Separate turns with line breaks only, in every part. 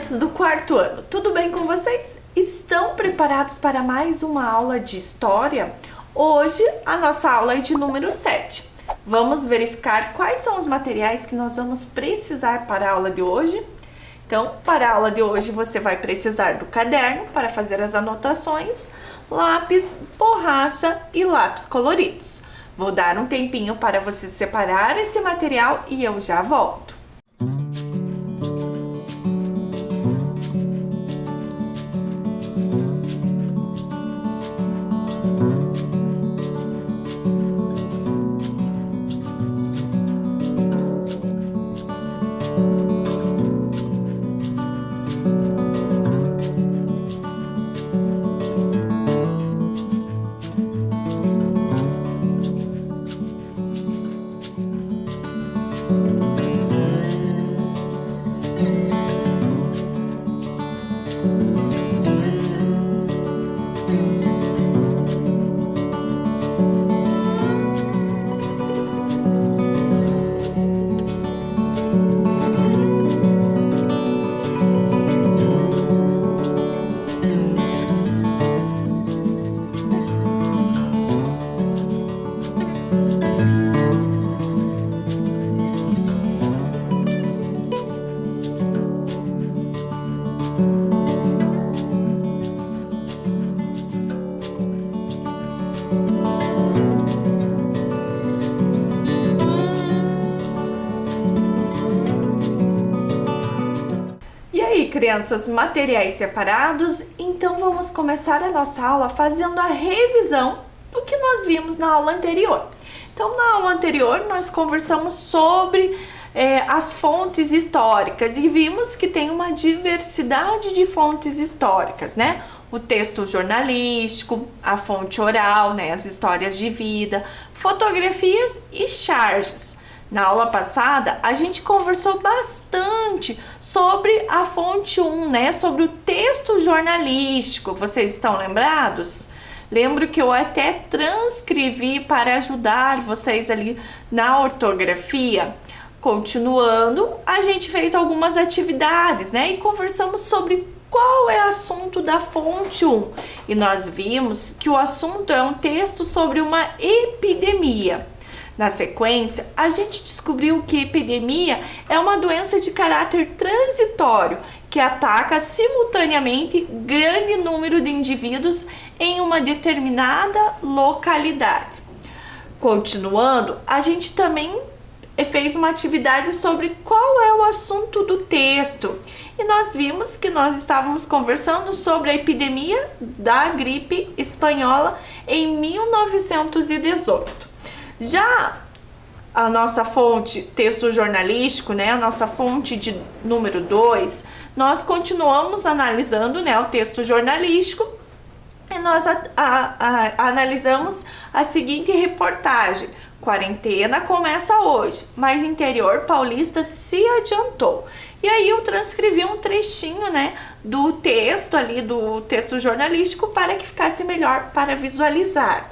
estudantes do quarto ano, tudo bem com vocês? Estão preparados para mais uma aula de história? Hoje a nossa aula é de número 7. Vamos verificar quais são os materiais que nós vamos precisar para a aula de hoje? Então, para a aula de hoje você vai precisar do caderno para fazer as anotações, lápis, borracha e lápis coloridos. Vou dar um tempinho para você separar esse material e eu já volto. Crianças, materiais separados, então vamos começar a nossa aula fazendo a revisão do que nós vimos na aula anterior. Então, na aula anterior, nós conversamos sobre as fontes históricas e vimos que tem uma diversidade de fontes históricas, né? O texto jornalístico, a fonte oral, né? As histórias de vida, fotografias e charges. Na aula passada, a gente conversou bastante sobre a fonte 1, né? Sobre o texto jornalístico. Vocês estão lembrados? Lembro que eu até transcrevi para ajudar vocês ali na ortografia. Continuando, a gente fez algumas atividades, né? E conversamos sobre qual é o assunto da fonte 1. E nós vimos que o assunto é um texto sobre uma epidemia. Na sequência, a gente descobriu que epidemia é uma doença de caráter transitório que ataca simultaneamente grande número de indivíduos em uma determinada localidade. Continuando, a gente também fez uma atividade sobre qual é o assunto do texto. E nós vimos que nós estávamos conversando sobre a epidemia da gripe espanhola em 1918. Já a nossa fonte, texto jornalístico, né, a nossa fonte de número 2, nós continuamos analisando, né, o texto jornalístico e nós analisamos a seguinte reportagem: quarentena começa hoje, mas interior paulista se adiantou. E aí eu transcrevi um trechinho, né, do texto ali, do texto jornalístico, para que ficasse melhor para visualizar.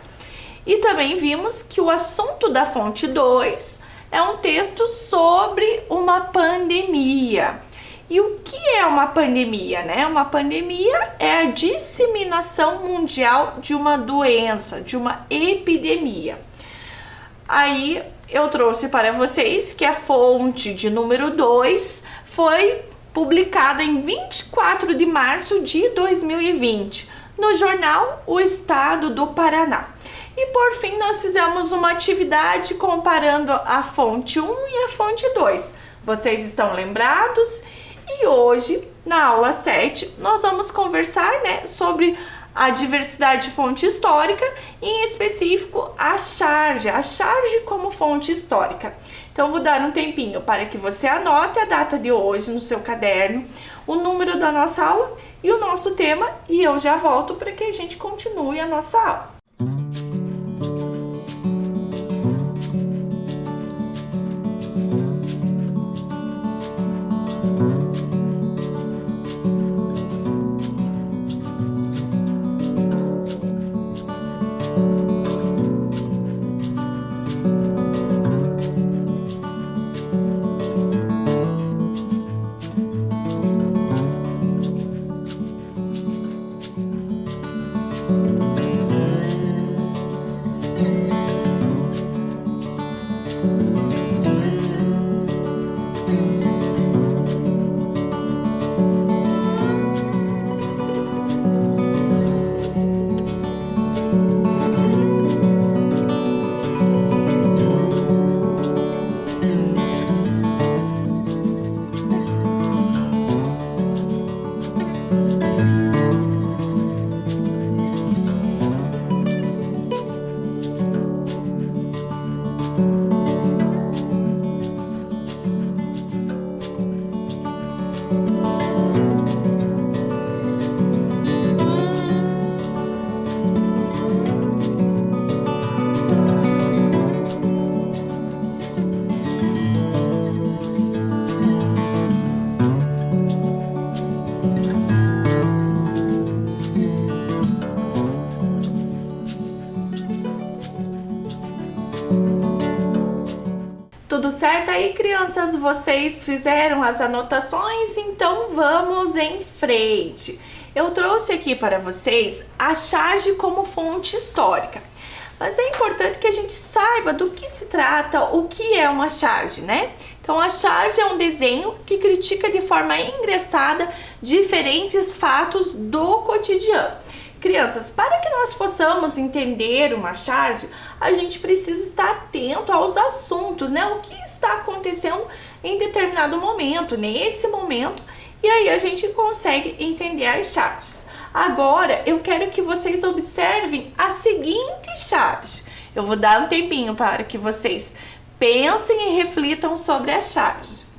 E também vimos que o assunto da fonte 2 é um texto sobre uma pandemia. E o que é uma pandemia, né? Uma pandemia é a disseminação mundial de uma doença, de uma epidemia. Aí eu trouxe para vocês que a fonte de número 2 foi publicada em 24 de março de 2020, no jornal O Estado do Paraná. E por fim, nós fizemos uma atividade comparando a fonte 1 e a fonte 2. Vocês estão lembrados? E hoje, na aula 7, nós vamos conversar, né, sobre a diversidade de fonte histórica, e em específico a charge como fonte histórica. Então, vou dar um tempinho para que você anote a data de hoje no seu caderno, o número da nossa aula e o nosso tema, e eu já volto para que a gente continue a nossa aula. Tudo certo aí, crianças? Vocês fizeram as anotações? Então vamos em frente. Eu trouxe aqui para vocês a charge como fonte histórica. Mas é importante que a gente saiba do que se trata, o que é uma charge, né? Então a charge é um desenho que critica de forma engraçada diferentes fatos do cotidiano. Crianças, para que nós possamos entender uma charge, a gente precisa estar atento aos assuntos, né? O que está acontecendo em determinado momento, nesse momento, e aí a gente consegue entender as charges. Agora, eu quero que vocês observem a seguinte charge. Eu vou dar um tempinho para que vocês pensem e reflitam sobre a charge.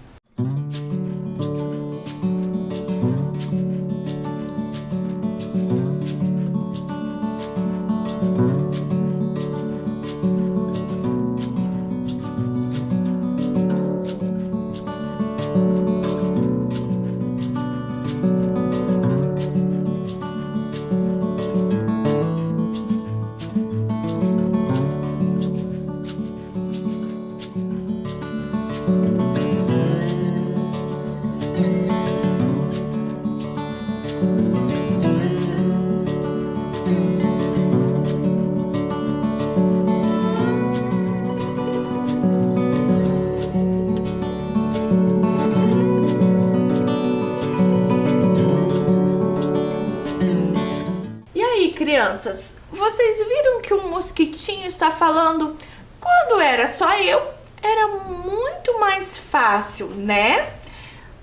Crianças, vocês viram que o mosquitinho está falando? Quando era só eu, era muito mais fácil, né?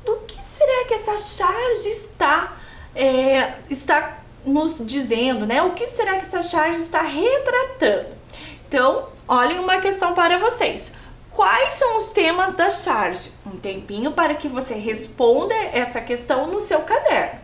Do que será que essa charge está nos dizendo, né? O que será que essa charge está retratando? Então, olhem uma questão para vocês. Quais são os temas da charge? Um tempinho para que você responda essa questão no seu caderno.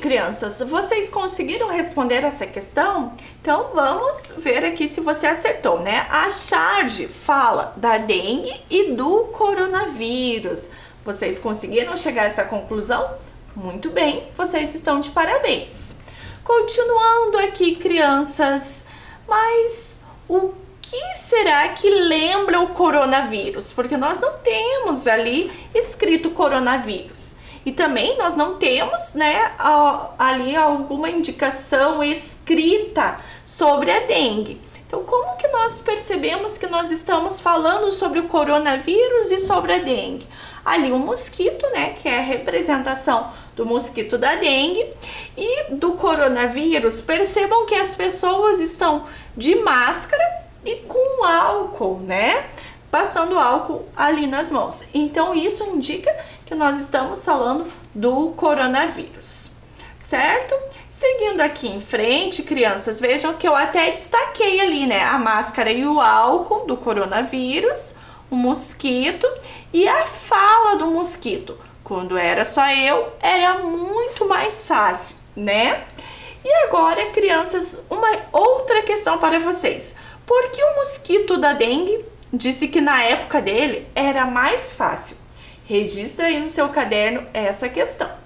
Crianças, vocês conseguiram responder essa questão? Então vamos ver aqui se você acertou, né? A charge fala da dengue e do coronavírus. Vocês conseguiram chegar a essa conclusão? Muito bem, vocês estão de parabéns. Continuando aqui, crianças, Mas o que será que lembra o coronavírus? Porque nós não temos ali escrito coronavírus. E também nós não temos, né, ali alguma indicação escrita sobre a dengue. Então, como que nós percebemos que nós estamos falando sobre o coronavírus e sobre a dengue? Ali o mosquito, né, que é a representação do mosquito da dengue, e do coronavírus. Percebam que as pessoas estão de máscara e com álcool, né, passando álcool ali nas mãos. Então isso indica que nós estamos falando do coronavírus, certo? Seguindo aqui em frente, crianças, vejam que eu até destaquei ali, né, a máscara e o álcool do coronavírus, o mosquito e a fala do mosquito. Quando era só eu, era muito mais fácil, né? E agora, crianças, uma outra questão para vocês. Por que o mosquito da dengue disse que na época dele era mais fácil? Registra aí no seu caderno essa questão.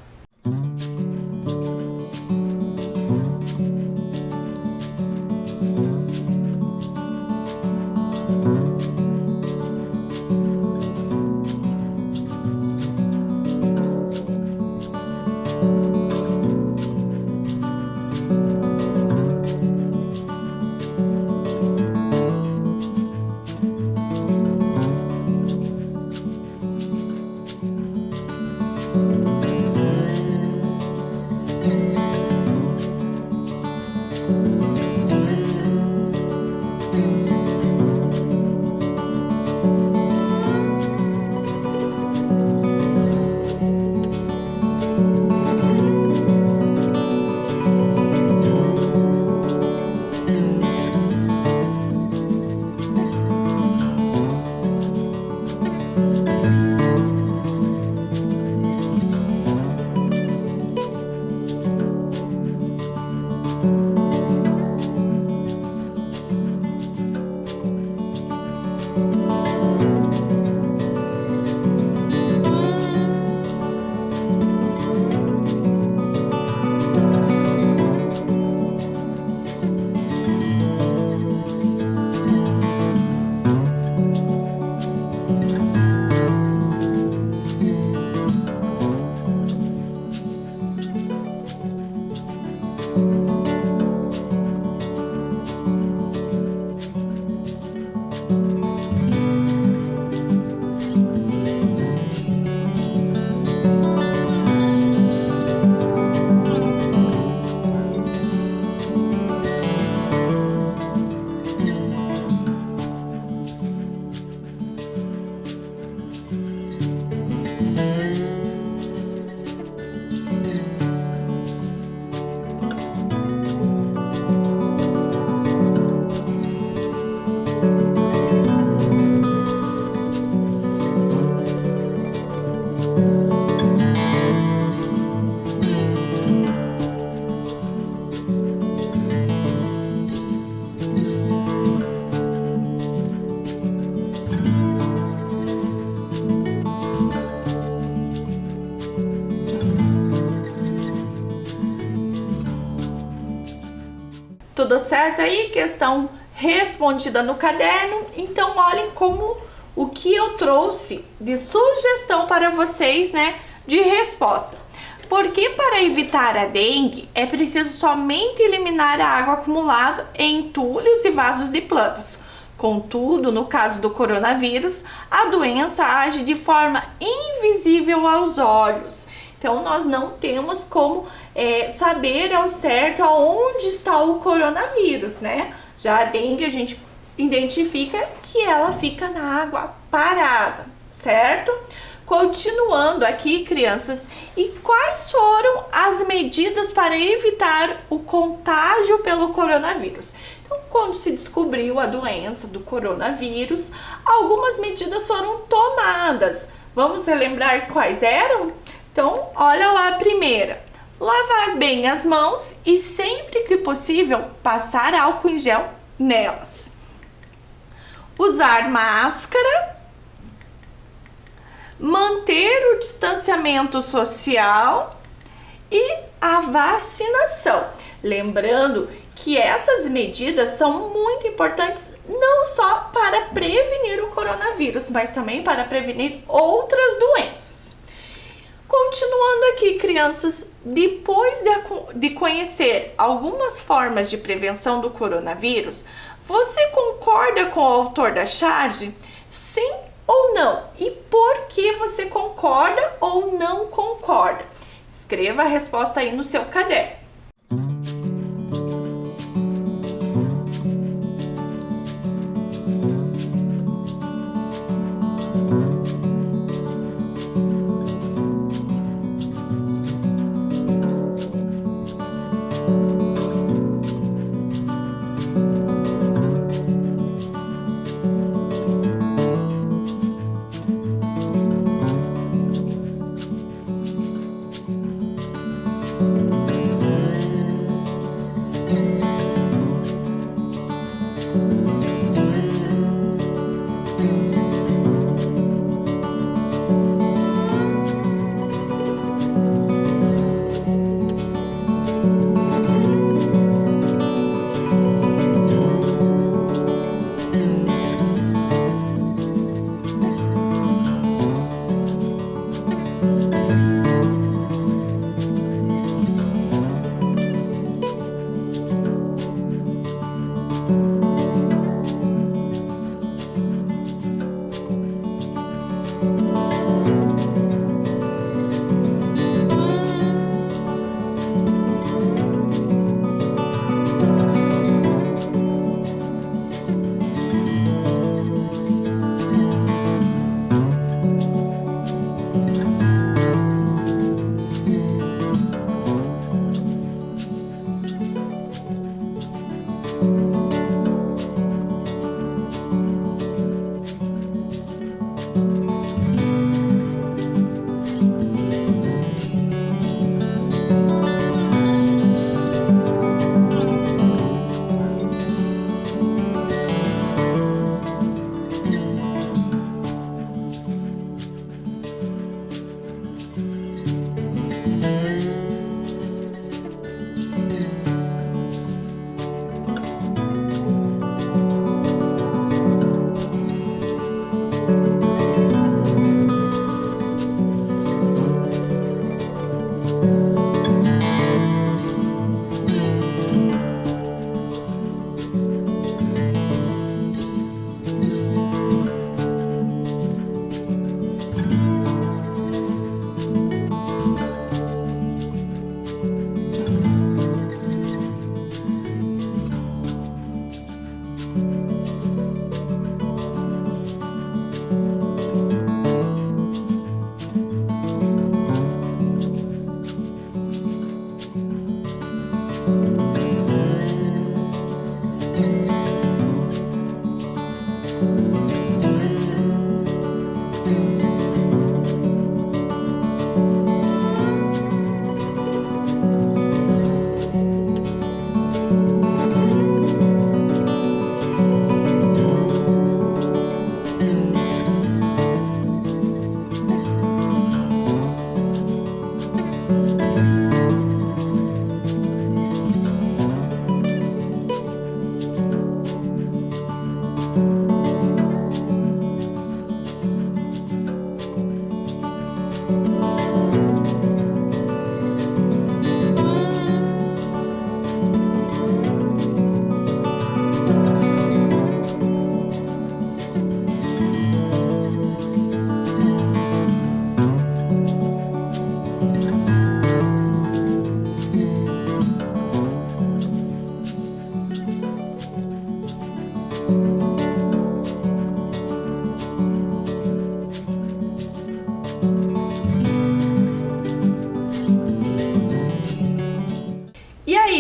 Tudo certo aí? Questão respondida no caderno. Então, olhem como o que eu trouxe de sugestão para vocês, né, de resposta. Porque para evitar a dengue, é preciso somente eliminar a água acumulada em entulhos e vasos de plantas. Contudo, no caso do coronavírus, a doença age de forma invisível aos olhos. Então, nós não temos como saber ao certo aonde está o coronavírus, né? Já a dengue, a gente identifica que ela fica na água parada, certo? Continuando aqui, crianças, e quais foram as medidas para evitar o contágio pelo coronavírus? Então, quando se descobriu a doença do coronavírus, algumas medidas foram tomadas. Vamos relembrar quais eram? Então, olha lá a primeira. Lavar bem as mãos e sempre que possível passar álcool em gel nelas. Usar máscara. Manter o distanciamento social e a vacinação. Lembrando que essas medidas são muito importantes não só para prevenir o coronavírus, mas também para prevenir outras doenças. Continuando aqui, crianças, depois de conhecer algumas formas de prevenção do coronavírus, você concorda com o autor da charge? Sim ou não? E por que você concorda ou não concorda? Escreva a resposta aí no seu caderno.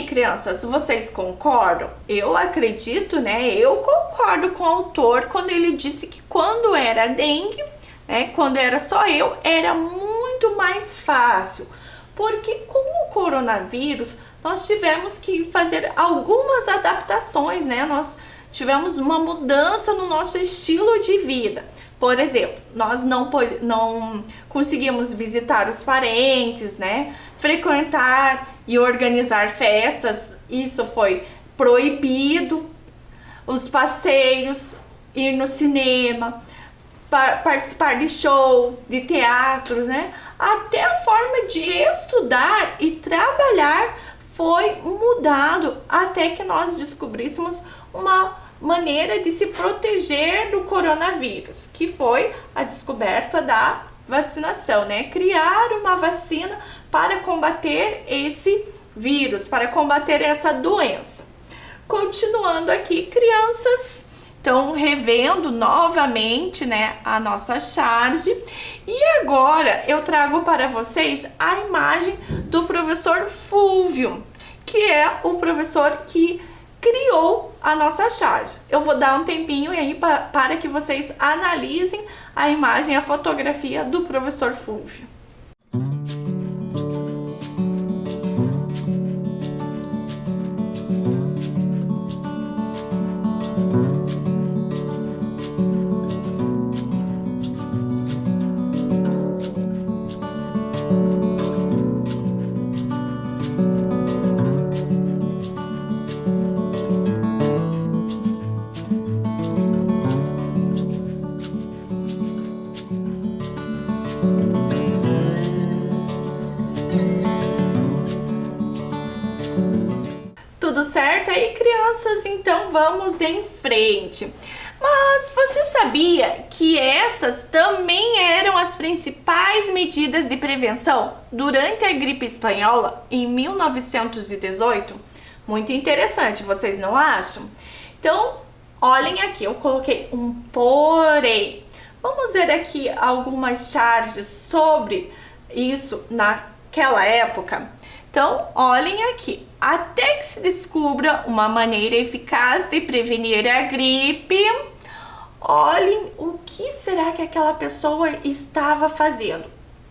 Crianças, vocês concordam? Eu acredito, né? Eu concordo com o autor quando ele disse que quando era dengue, né? Quando era só eu, era muito mais fácil. Porque com o coronavírus, nós tivemos que fazer algumas adaptações, né? Nós tivemos uma mudança no nosso estilo de vida. Por exemplo, nós não conseguimos visitar os parentes, né? Frequentar e organizar festas, isso foi proibido os passeios, ir no cinema, participar de show, de teatros, né? Até a forma de estudar e trabalhar foi mudado até que nós descobríssemos uma maneira de se proteger do coronavírus, que foi a descoberta da vacinação, né? Criar uma vacina para combater esse vírus, para combater essa doença. Continuando aqui, crianças, então revendo novamente, né, a nossa charge. E agora eu trago para vocês a imagem do professor Fúvio, que é o professor que criou a nossa charge. Eu vou dar um tempinho aí para que vocês analisem a imagem, a fotografia do professor Fúvio. Tudo certo aí, crianças? Então vamos em frente. Mas você sabia que essas também eram as principais medidas de prevenção durante a gripe espanhola em 1918? Muito interessante, vocês não acham? Então, olhem aqui, eu coloquei um porém. Vamos ver aqui algumas charges sobre isso naquela época. Então, olhem aqui. Até que se descubra uma maneira eficaz de prevenir a gripe, olhem o que será que aquela pessoa estava fazendo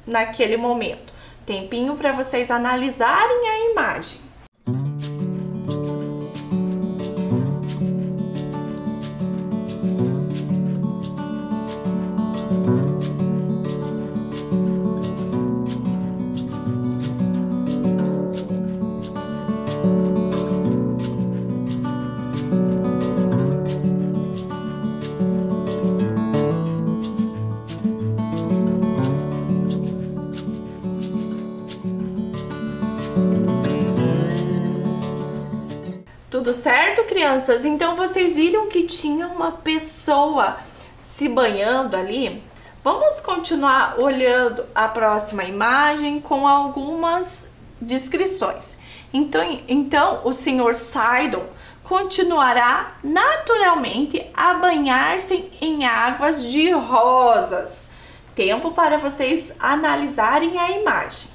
naquele momento. Tempinho para vocês analisarem a imagem. Tudo certo, crianças? Então vocês viram que tinha uma pessoa se banhando ali? Vamos continuar olhando a próxima imagem com algumas descrições. Então o senhor Saidon continuará naturalmente a banhar-se em águas de rosas. Tempo para vocês analisarem a imagem.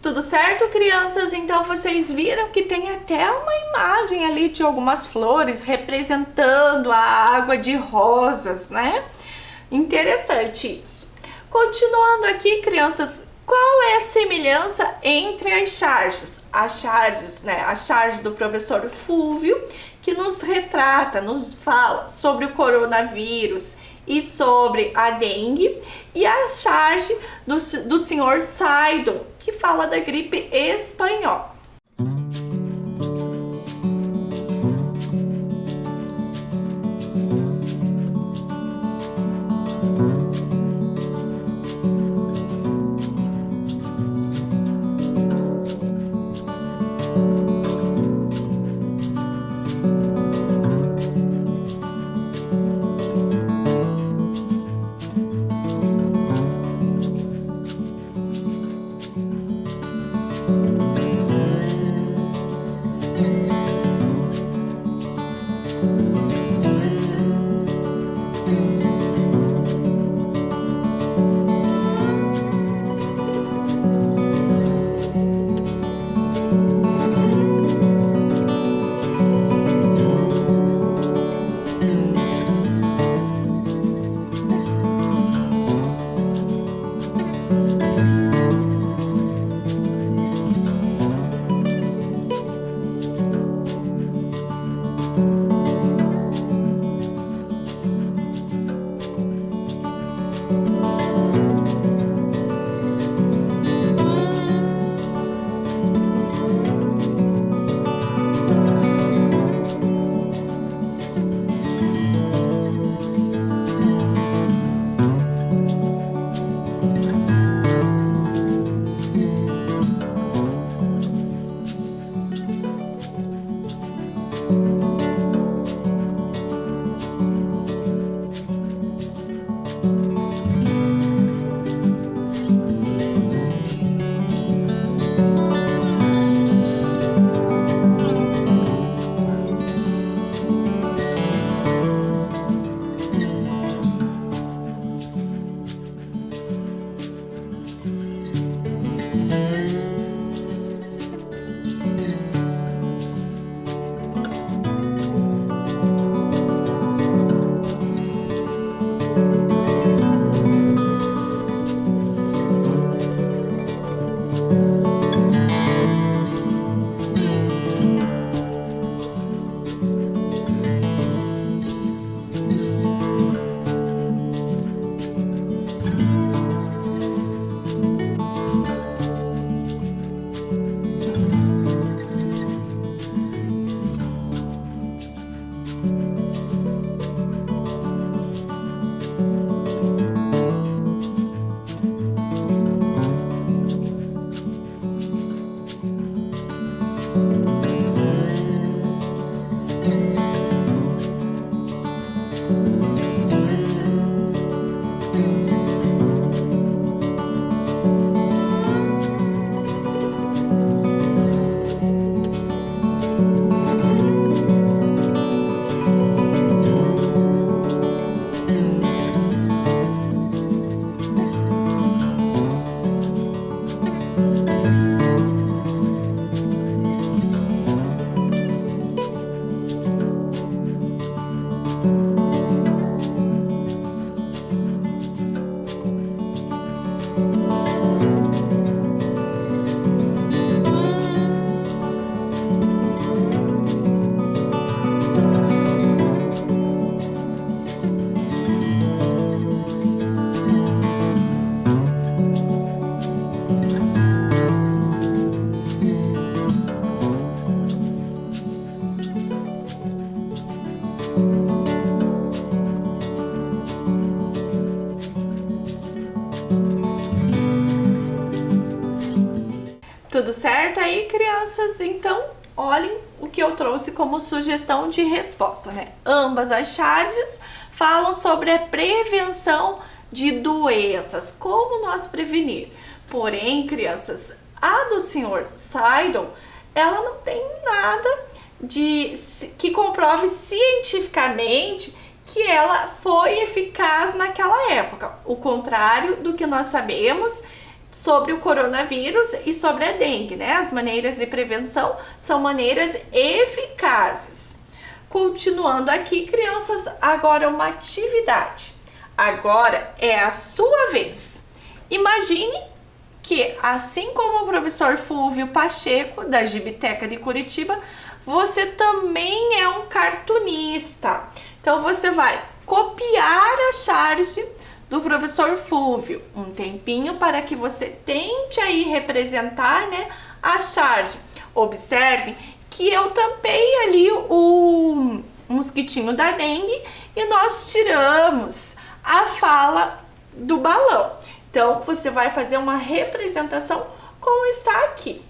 Tudo certo, crianças? Então vocês viram que tem até uma imagem ali de algumas flores representando a água de rosas, né? Interessante isso. Continuando aqui, crianças, qual é a semelhança entre as charges? As charges, né? A charge do professor Fúvio, que nos retrata, nos fala sobre o coronavírus e sobre a dengue, e a charge do senhor Saidon, que fala da gripe espanhola. Tudo certo aí, crianças? Então, olhem o que eu trouxe como sugestão de resposta, né? Ambas as charges falam sobre a prevenção de doenças, como nós prevenir. Porém, crianças, a do senhor Saidon, ela não tem nada que comprove cientificamente que ela foi eficaz naquela época. O contrário do que nós sabemos sobre o coronavírus e sobre a dengue, né? As maneiras de prevenção são maneiras eficazes. Continuando aqui, crianças, agora uma atividade. Agora é a sua vez. Imagine que, assim como o professor Fúvio Pacheco, da Gibiteca de Curitiba, você também é um cartunista. Então, você vai copiar a charge do professor Fúvio, um tempinho para que você tente aí representar, né, a charge. Observe que eu tampei ali o mosquitinho da dengue e nós tiramos a fala do balão. Então, você vai fazer uma representação como está aqui.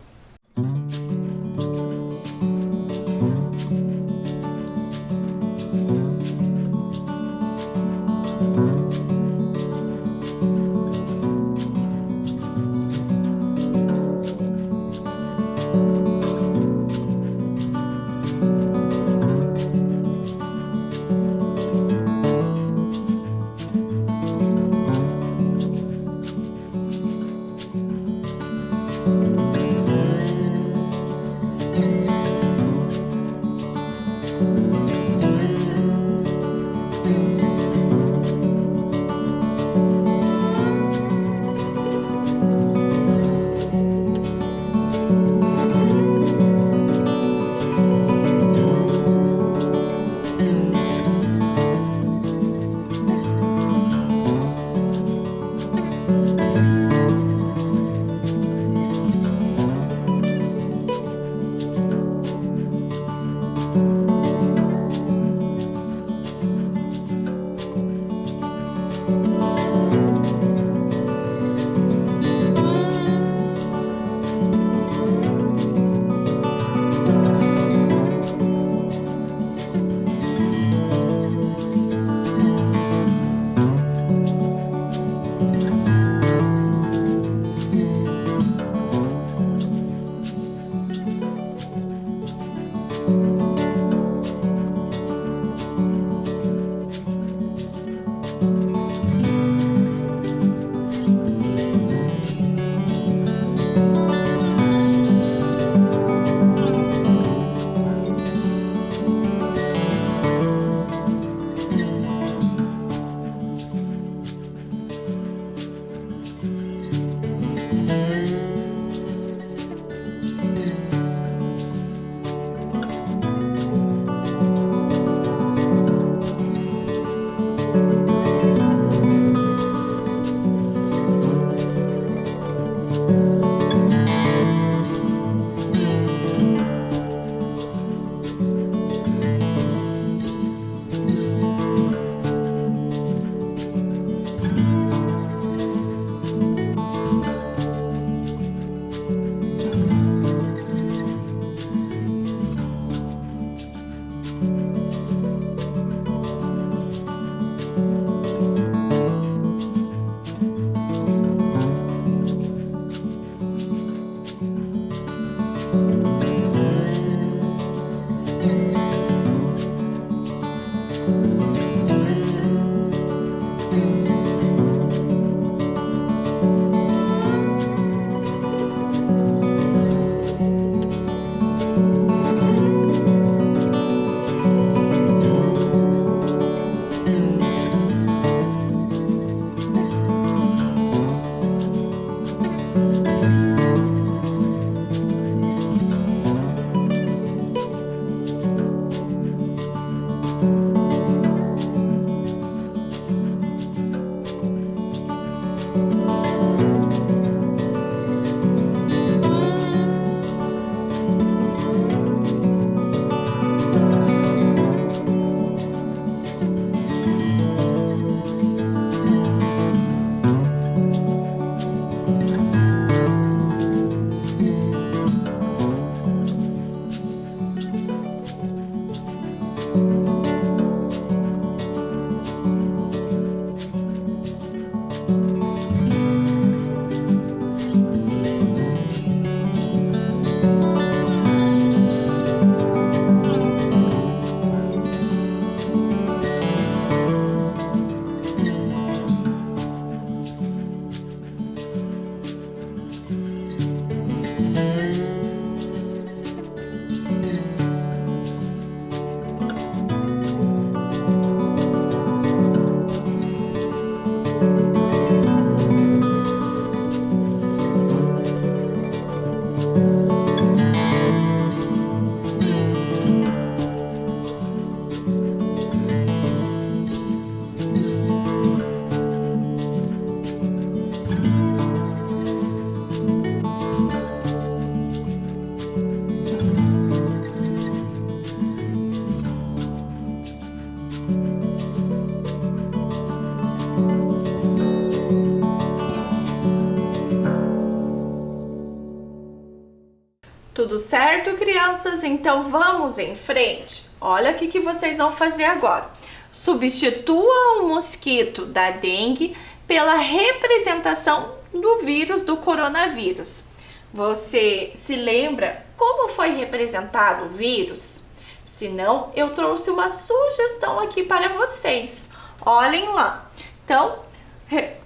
Tudo certo, crianças? Então vamos em frente. Olha o que vocês vão fazer agora. Substitua o mosquito da dengue pela representação do vírus do coronavírus. Você se lembra como foi representado o vírus? Se não, eu trouxe uma sugestão aqui para vocês. Olhem lá. Então,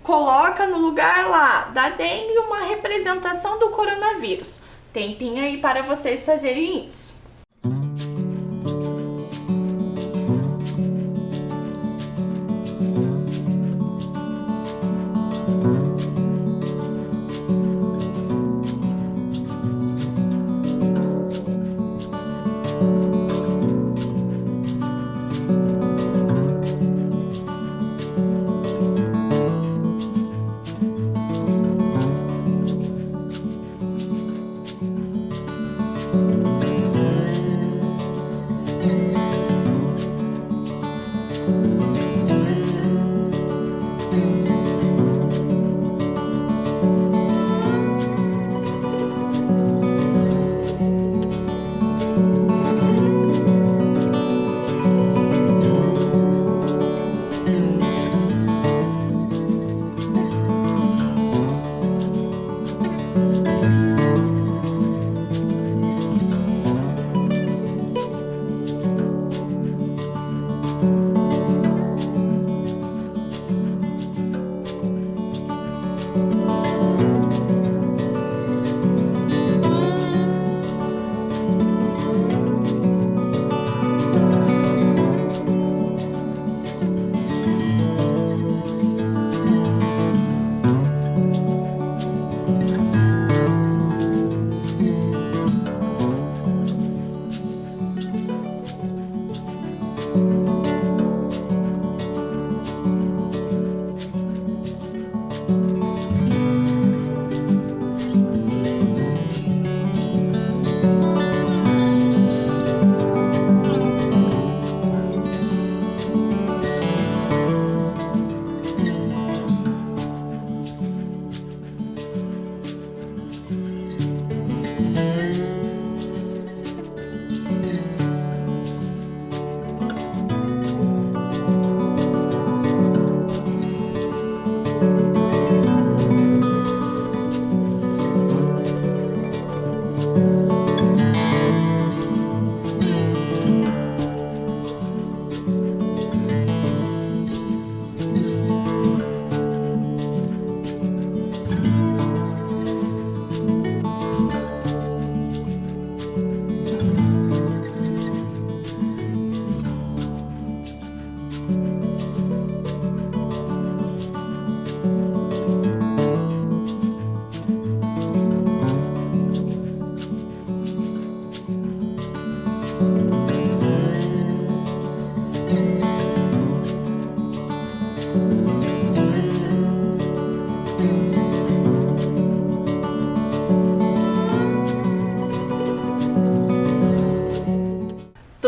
coloca no lugar lá da dengue uma representação do coronavírus. Tempinho aí para vocês fazerem isso.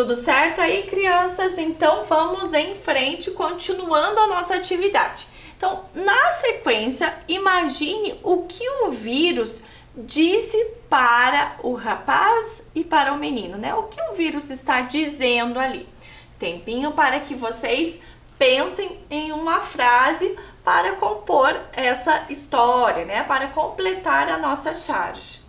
Tudo certo aí, crianças? Então vamos em frente, continuando a nossa atividade. Então, na sequência, imagine o que o vírus disse para o rapaz e para o menino, né? O que o vírus está dizendo ali. Tempinho para que vocês pensem em uma frase para compor essa história, né? Para completar a nossa charge.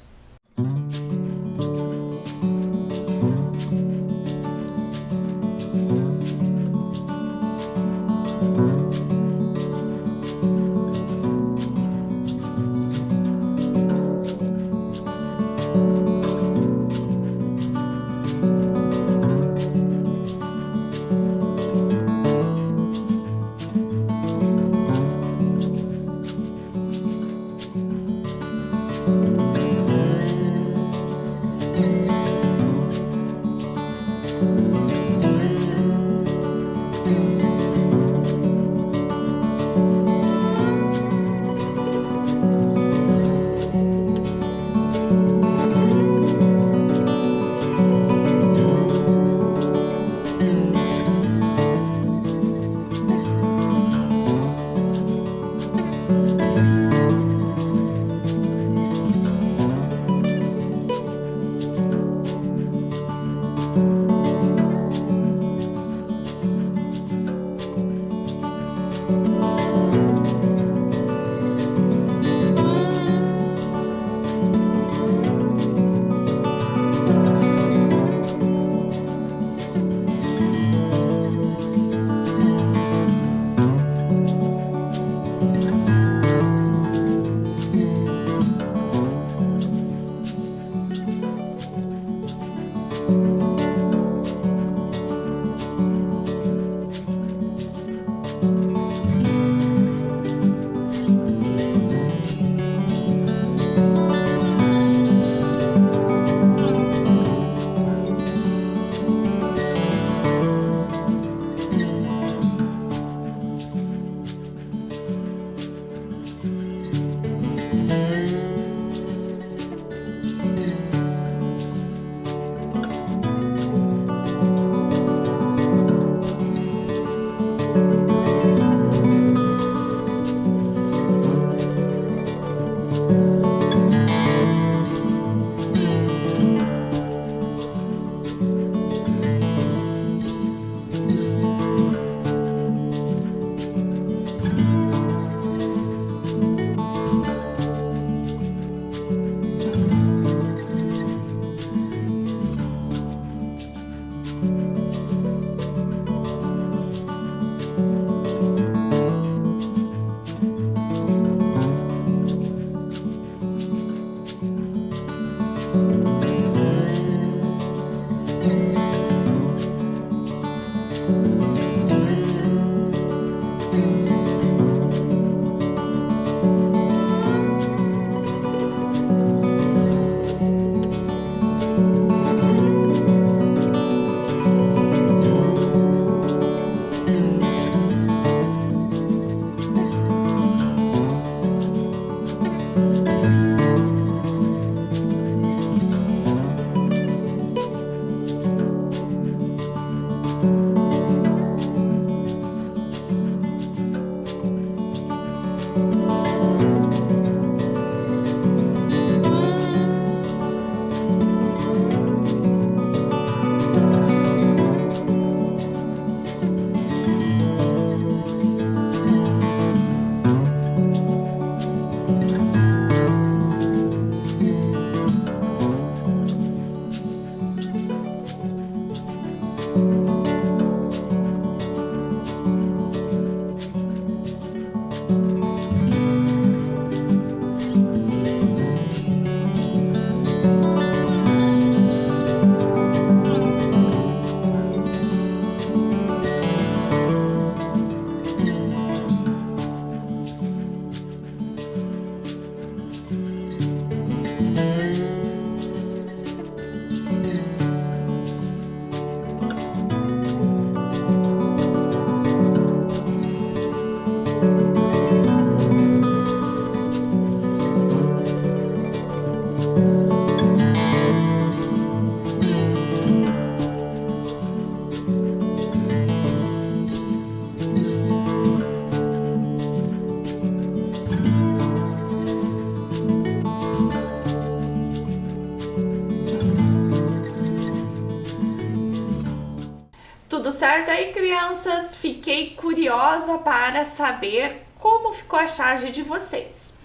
certo aí, crianças? Fiquei curiosa para saber como ficou a charge de vocês.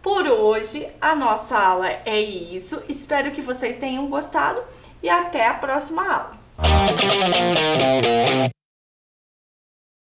Por hoje, a nossa aula é isso. Espero que vocês tenham gostado e até a próxima aula.